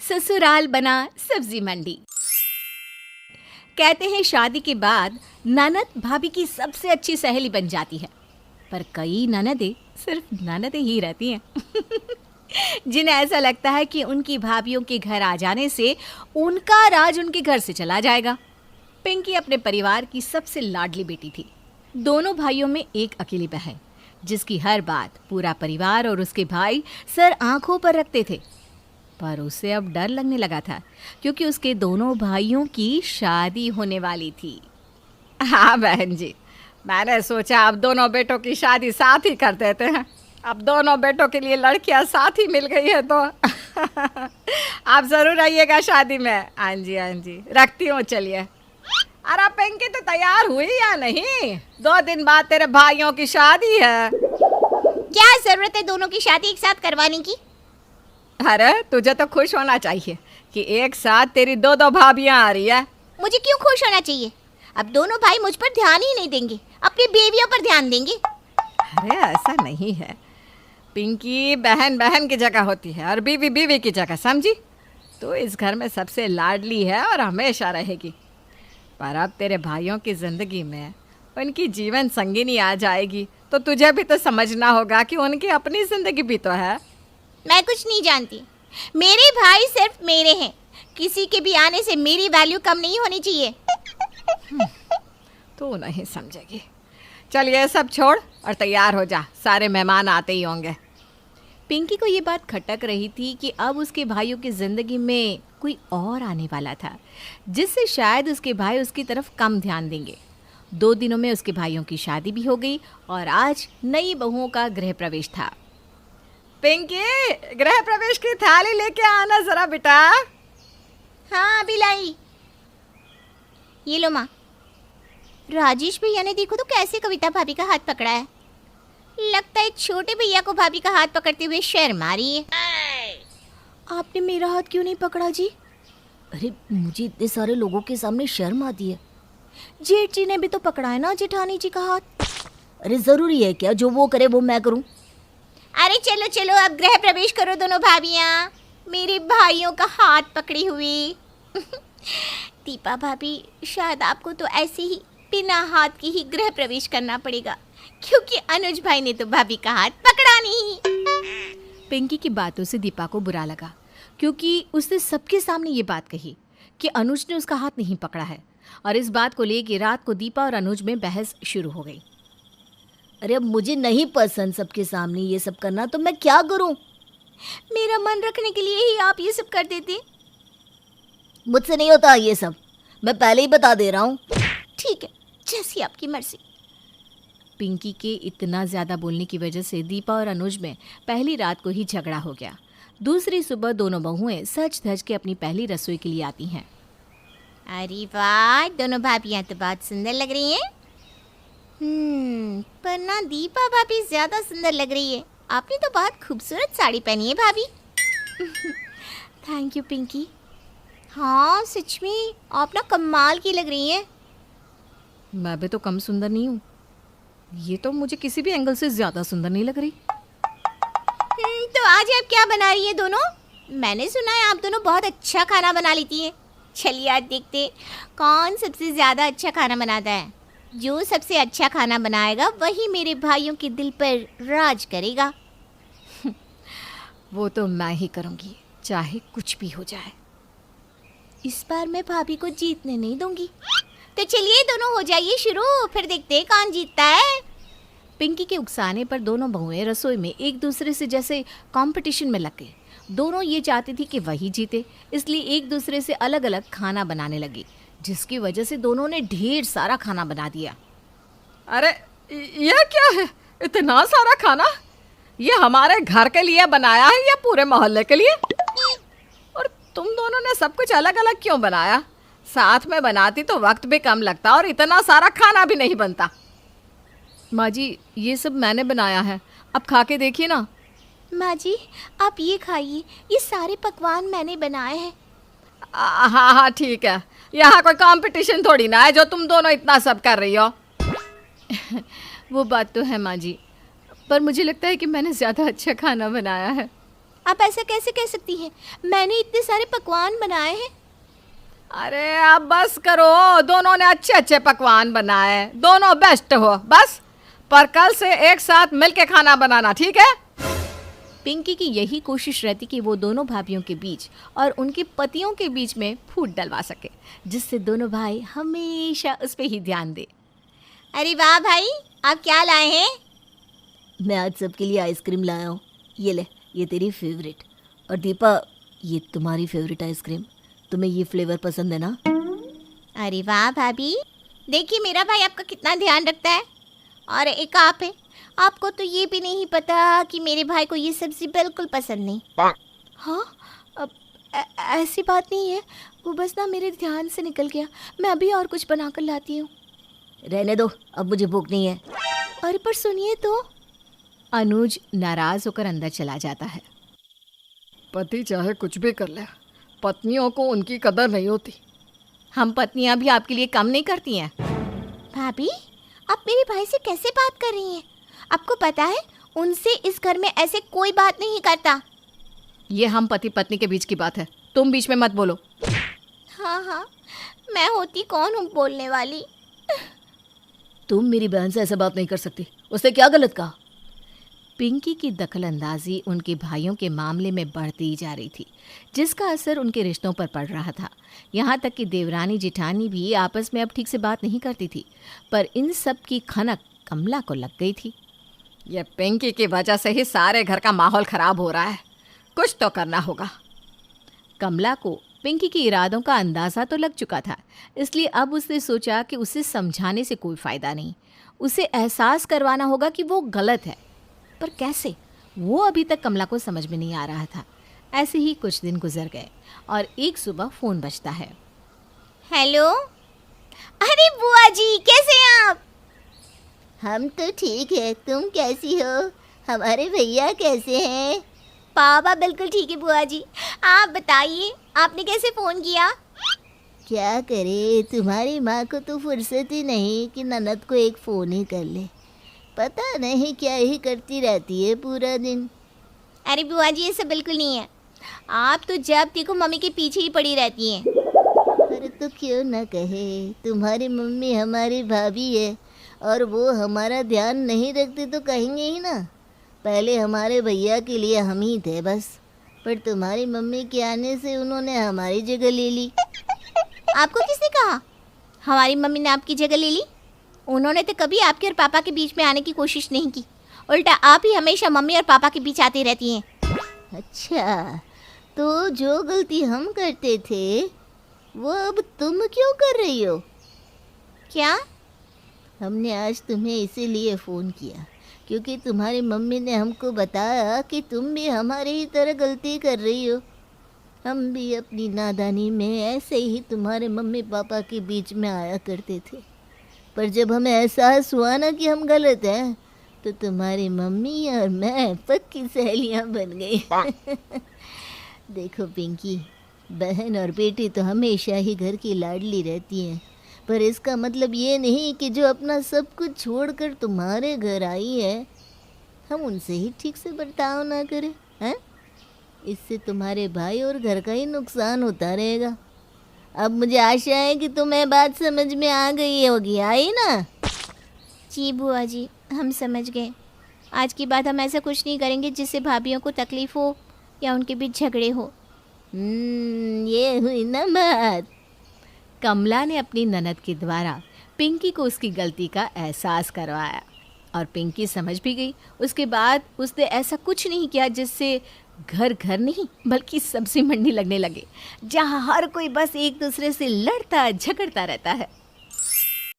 ससुराल बना सब्जी मंडी। कहते हैं शादी के बाद ननद भाभी की सबसे अच्छी सहेली बन जाती है, पर कई ननदें सिर्फ ननदें ही रहती हैं जिन्हें ऐसा लगता है कि उनकी भाभियों के घर आ जाने से उनका राज उनके घर से चला जाएगा। पिंकी अपने परिवार की सबसे लाडली बेटी थी। दोनों भाइयों में एक अकेली बहन, जिसकी हर बात पूरा परिवार और उसके भाई सर आंखों पर रखते थे। पर उसे अब डर लगने लगा था, क्योंकि उसके दोनों भाइयों की शादी होने वाली थी। हाँ बहन जी, मैंने सोचा अब दोनों बेटों की शादी साथ ही कर देते हैं। अब दोनों बेटों के लिए लड़कियां साथ ही मिल गई है तो आप ज़रूर आइएगा शादी में। हाँ जी, रखती हूँ, चलिए। अरे पिंकी तो तैयार हुई या नहीं? 2 दिन बाद तेरे भाइयों की शादी है। क्या जरूरत है दोनों की शादी एक साथ करवाने की? अरे तुझे तो खुश होना चाहिए कि एक साथ तेरी 2 भाभियां आ रही है। मुझे क्यों खुश होना चाहिए? अब दोनों भाई मुझ पर ध्यान ही नहीं देंगे, अपनी बेबियों पर ध्यान देंगे। अरे ऐसा नहीं है पिंकी, बहन बहन की जगह होती है और बीवी बीवी की जगह, समझी? तो इस घर में सबसे लाडली है और हमेशा रहेगी। पर अब तेरे भाइयों की ज़िंदगी में उनकी जीवन संगिनी आ जाएगी, तो तुझे भी तो समझना होगा कि उनकी अपनी ज़िंदगी भी तो है। मैं कुछ नहीं जानती, मेरे भाई सिर्फ मेरे हैं। किसी के भी आने से मेरी वैल्यू कम नहीं होनी चाहिए। तू नहीं समझेगी। चल ये सब छोड़ और तैयार हो जा, सारे मेहमान आते ही होंगे। पिंकी को ये बात खटक रही थी कि अब उसके भाइयों की ज़िंदगी में कोई और आने वाला था, जिससे शायद उसके भाई उसकी तरफ कम ध्यान देंगे। 2 दिनों में उसके भाइयों की शादी भी हो गई और आज नई बहुओं का गृह प्रवेश था। पिंकी, गृह प्रवेश की थाली लेके आना जरा बेटा। हाँ अभी लाई। ये लो माँ। राजेश भैया ने देखो तो कैसे कविता भाभी का हाथ पकड़ा है। लगता है छोटे भैया को भाभी का हाथ पकड़ते हुए शर्म आ रही है। आपने मेरा हाथ क्यों नहीं पकड़ा जी? अरे मुझे इतने सारे लोगों के सामने शर्म आती है। जेठ जी ने भी तो पकड़ा है ना जेठानी जी का हाथ। अरे जरूरी है क्या जो वो करे वो मैं करूं? अरे चलो चलो अब गृह प्रवेश करो दोनों भाभियाँ, मेरे भाइयों का हाथ पकड़ी हुई। दीपा भाभी, शायद आपको तो ऐसे ही बिना हाथ के ही गृह प्रवेश करना पड़ेगा, क्योंकि अनुज भाई ने तो भाभी का हाथ पकड़ा नहीं। पिंकी की बातों से दीपा को बुरा लगा, क्योंकि उसने सबके सामने ये बात कही कि अनुज ने उसका हाथ नहीं पकड़ा है, और इस बात को लेकर रात को दीपा और अनुज में बहस शुरू हो गई। अरे अब मुझे नहीं पसंद सबके सामने ये सब करना, तो मैं क्या करूं? मेरा मन रखने के लिए ही आप ये सब कर देते। मुझसे नहीं होता ये सब, मैं पहले ही बता दे रहा हूँ। ठीक है, जैसी आपकी मर्जी। पिंकी के इतना ज़्यादा बोलने की वजह से दीपा और अनुज में पहली रात को ही झगड़ा हो गया। दूसरी सुबह दोनों बहुएं सज धज के अपनी पहली रसोई के लिए आती हैं। अरे वाह, दोनों भाभियाँ तो बहुत सुंदर लग रही हैं। पर ना दीपा भाभी ज़्यादा सुंदर लग रही है। आपने तो बहुत खूबसूरत साड़ी पहनी है भाभी। Thank you Pinky. हाँ सच में आप ना कमाल की लग रही हैं। मैं भी तो कम सुंदर नहीं हूँ, ये तो मुझे किसी भी एंगल से ज़्यादा सुंदर नहीं लग रही। तो आज आप क्या बना रही है दोनों? मैंने सुना है आप दोनों बहुत अच्छा खाना बना लेती हैं। चलिए आज देखते कौन सबसे ज़्यादा अच्छा खाना बनाता है। जो सबसे अच्छा खाना बनाएगा वही मेरे भाइयों के दिल पर राज करेगा। वो तो मैं ही करूँगी, चाहे कुछ भी हो जाए। इस बार मैं भाभी को जीतने नहीं दूंगी। तो चलिए दोनों हो जाइए शुरू, फिर देखते हैं कौन जीतता है। पिंकी के उकसाने पर दोनों बहुएं रसोई में एक दूसरे से जैसे कंपटीशन में लग गई। दोनों ये चाहती थी कि वही जीते, इसलिए एक दूसरे से अलग अलग खाना बनाने लगी, जिसकी वजह से दोनों ने ढेर सारा खाना बना दिया। अरे यह क्या है, इतना सारा खाना? ये हमारे घर के लिए बनाया है या पूरे मोहल्ले के लिए? और तुम दोनों ने सब कुछ अलग अलग क्यों बनाया? साथ में बनाती तो वक्त भी कम लगता और इतना सारा खाना भी नहीं बनता। माँ जी, ये सब मैंने बनाया है, अब खा के देखिए ना। माँ जी आप ये खाइए, ये सारे पकवान मैंने बनाए हैं। हाँ हाँ ठीक है, यहाँ कोई कंपटीशन थोड़ी ना है जो तुम दोनों इतना सब कर रही हो। वो बात तो है माँ जी, पर मुझे लगता है कि मैंने ज़्यादा अच्छा खाना बनाया है। आप ऐसा कैसे कह सकती हैं? मैंने इतने सारे पकवान बनाए हैं। अरे अब बस करो, दोनों ने अच्छे अच्छे पकवान बनाए, दोनों बेस्ट हो बस। पर कल से एक साथ मिलके खाना बनाना, ठीक है? पिंकी की यही कोशिश रहती कि वो दोनों भाभीियों के बीच और उनके पतियों के बीच में फूट डलवा सके, जिससे दोनों भाई हमेशा उस पे ही ध्यान दे। अरे वाह भाई, आप क्या लाए हैं? मैं आज सबके लिए आइसक्रीम लाया हूँ। ये ले, ये तेरी फेवरेट। और दीपा, ये तुम्हारी फेवरेट आइसक्रीम। तुम्हें ये फ्लेवर पसंद है ना? अरे वाह भाभी, देखिए मेरा भाई आपका कितना ध्यान रखता है। और एक आप है, आपको तो ये भी नहीं पता कि मेरे भाई को ये सब्जी बिल्कुल पसंद नहीं। हाँ, अब ऐसी बात नहीं है, वो बस ना मेरे ध्यान से निकल गया। मैं अभी और कुछ बना कर लाती हूँ। रहने दो, अब मुझे भूख नहीं है। अरे पर सुनिए तो। अनुज नाराज होकर अंदर चला जाता है। पति चाहे कुछ भी कर ले, पत्नियों को उनकी कदर नहीं होती। हम पत्नियां भी आपके लिए कम नहीं करती हैं। भाभी, आप मेरे भाई से कैसे बात कर रही हैं? आपको पता है, उनसे इस घर में ऐसे कोई बात नहीं करता। ये हम पति पत्नी के बीच की बात है, तुम बीच में मत बोलो। हाँ हाँ, मैं होती कौन हूँ बोलने वाली। तुम मेरी बहन से ऐसा बात नहीं कर सकती। उसने क्या गलत कहा? पिंकी की दखलंदाजी उनके भाइयों के मामले में बढ़ती जा रही थी, जिसका असर उनके रिश्तों पर पड़ रहा था। यहाँ तक कि देवरानी जिठानी भी आपस में अब ठीक से बात नहीं करती थी। पर इन सब की खनक कमला को लग गई थी। ये पिंकी की वजह से ही सारे घर का माहौल खराब हो रहा है, कुछ तो करना होगा। कमला को पिंकी के इरादों का अंदाज़ा तो लग चुका था, इसलिए अब उसने सोचा कि उसे समझाने से कोई फ़ायदा नहीं, उसे एहसास करवाना होगा कि वो गलत है। पर कैसे, वो अभी तक कमला को समझ में नहीं आ रहा था। ऐसे ही कुछ दिन गुजर गए और एक सुबह फ़ोन बजता है। हेलो, अरे बुआ जी, कैसे हैं आप? हम तो ठीक है, तुम कैसी हो? हमारे भैया कैसे हैं? पापा बिल्कुल ठीक है बुआ जी। आप बताइए, आपने कैसे फ़ोन किया? क्या करे, तुम्हारी माँ को तो फुर्सत ही नहीं कि ननद को एक फ़ोन ही कर ले। पता नहीं क्या ही करती रहती है पूरा दिन। अरे बुआ जी, ये सब बिल्कुल नहीं है। आप तो जब देखो मम्मी के पीछे ही पड़ी रहती हैं। अरे तो क्यों न कहे, तुम्हारी मम्मी हमारी भाभी है और वो हमारा ध्यान नहीं रखते तो कहेंगे ही ना। पहले हमारे भैया के लिए हम ही थे बस, पर तुम्हारी मम्मी के आने से उन्होंने हमारी जगह ले ली। आपको किसने कहा हमारी मम्मी ने आपकी जगह ले ली? उन्होंने तो कभी आपके और पापा के बीच में आने की कोशिश नहीं की। उल्टा आप ही हमेशा मम्मी और पापा के बीच आती रहती हैं। अच्छा, तो जो गलती हम करते थे वो अब तुम क्यों कर रही हो? क्या? हमने आज तुम्हें इसीलिए फ़ोन किया क्योंकि तुम्हारी मम्मी ने हमको बताया कि तुम भी हमारी ही तरह गलती कर रही हो। हम भी अपनी नादानी में ऐसे ही तुम्हारे मम्मी पापा के बीच में आया करते थे, पर जब हमें एहसास हुआ ना कि हम गलत हैं, तो तुम्हारी मम्मी और मैं पक्की सहेलियां बन गई। देखो पिंकी, बहन और बेटी तो हमेशा ही घर की लाडली रहती हैं, पर इसका मतलब ये नहीं कि जो अपना सब कुछ छोड़कर तुम्हारे घर आई है, हम उनसे ही ठीक से बर्ताव ना करें, हैं? इससे तुम्हारे भाई और घर का ही नुकसान होता रहेगा। अब मुझे आशा है कि तुम्हें बात समझ में आ गई होगी, आई ना? जी बुआ जी, हम समझ गए। आज के बाद हम ऐसा कुछ नहीं करेंगे जिससे भाभीयों को तकलीफ़ हो या उनके बीच झगड़े हो। ये हुई ना बात। कमला ने अपनी ननद के द्वारा पिंकी को उसकी गलती का एहसास करवाया और पिंकी समझ भी गई। उसके बाद उसने ऐसा कुछ नहीं किया जिससे घर घर नहीं बल्कि सब्जी मंडी लगने लगे, जहाँ हर कोई बस एक दूसरे से लड़ता झगड़ता रहता है।